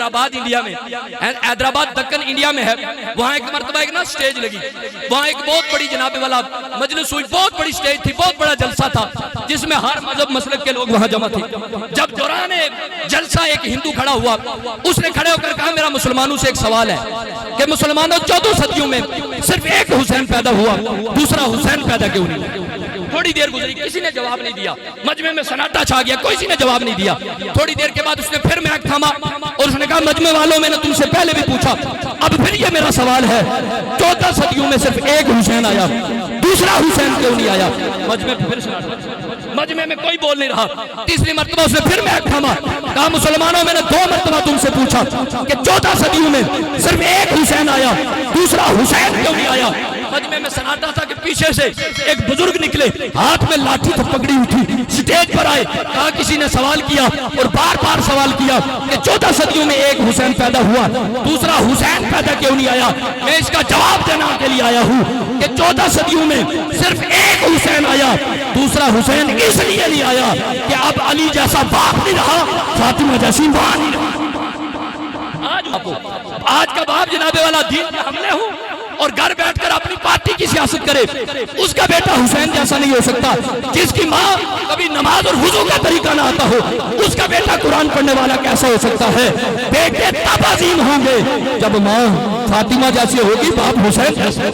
Hyderabad India میں، Hyderabad Deccan India میں ہے، وہاں ایک مرتبہ ایک نا سٹیج لگی، وہاں ایک بہت بڑی جناب والا مجلس ہوئی، بہت بڑی سٹیج تھی، بہت بڑا جلسہ تھا جس میں ہر مذہب مسلک کے لوگ وہاں جمع تھے۔ جب دوران جلسہ ایک ہندو کھڑا ہوا، اس نے کھڑے ہو کر کہا میرا مسلمانوں سے ایک سوال ہے کہ مسلمانوں 14 صدیوں میں صرف ایک حسین پیدا ہوا، دوسرا حسین پیدا کیوں نہیں؟ تھوڑی دیر گزری، کسی نے جواب نہیں دیا، مجمع میں سناٹا چھا گیا، کسی نے جواب نہیں دیا۔ تھوڑی دیر کے بعد اس نے پھر میک تھاما اور اس نے کہا مجمع والوں میں نے تم سے پہلے بھی پوچھا، اب پھر یہ میرا سوال ہے، 14 صدیوں میں صرف ایک حسین آیا، دوسرا حسین کیوں نہیں آیا؟ مجمع پھر سناٹا، مجمع میں کوئی بول نہیں رہا۔ تیسری مرتبہ اس نے پھر میک تھاما، کہا مسلمانوں میں نے 2 مرتبہ تم سے پوچھا کہ 14 صدیوں میں صرف ایک حسین آیا، دوسرا حسین کیوں نہیں آیا؟ مجمع میں سناٹا تھا کہ پیچھے سے ایک بزرگ نکلے، ہاتھ میں لاٹھی تو پکڑی ہوئی تھی، سٹیج پر آئے، کہا کسی نے سوال کیا اور بار بار سوال کیا کہ 14 صدیوں میں ایک حسین پیدا ہوا، دوسرا حسین پیدا کیوں نہیں آیا؟ میں اس کا جواب دینے کے لیے آیا ہوں کہ 14 صدیوں میں صرف ایک حسین آیا، دوسرا حسین اس لیے نہیں آیا کہ اب علی جیسا باپ نہیں رہا، فاطمہ جیسی ماں نہیں رہا۔ آج کا باپ جناب والا دین کے حملے ہوں اور گھر بیٹھ کر اپنی پارٹی کی سیاست کرے، اس کا بیٹا حسین جیسا نہیں ہو سکتا۔ جس کی ماں کبھی نماز اور وضو کا طریقہ نہ آتا ہو، اس کا بیٹا قرآن پڑھنے والا کیسا ہو سکتا ہے؟ بیٹے تب عظیم ہوں گے جب ماں فاطمہ جیسی ہوگی، باپ حسین جیسا۔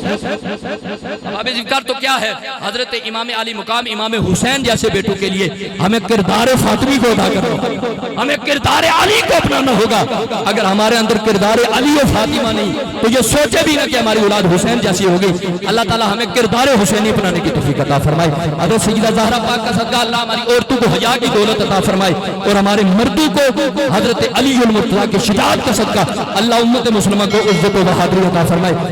باب ذکر تو کیا ہے؟ حضرت امام علی مقام امام حسین جیسے بیٹوں کے لیے ہمیں کردار فاطمی کو ادا کرنا ہوگا، ہمیں کردار علی کو اپنانا ہوگا۔ اگر ہمارے اندر کردار علی و فاطمہ نہیں تو یہ سوچے بھی نہ کہ ہماری اولاد حسین جیسی ہوگی۔ اللہ تعالی ہمیں کردار حسینی اپنانے کی توفیق عطا فرمائے۔ حضرت سیدہ زہرا پاک کا صدقہ اللہ ہماری عورتوں کو حیا کی دولت عطا فرمائے اور ہمارے مردوں کو حضرت علی المرتضیٰ کی شجاعت کا صدقہ اللہ امت مسلمہ کو عزت و بہادری عطا فرمائے۔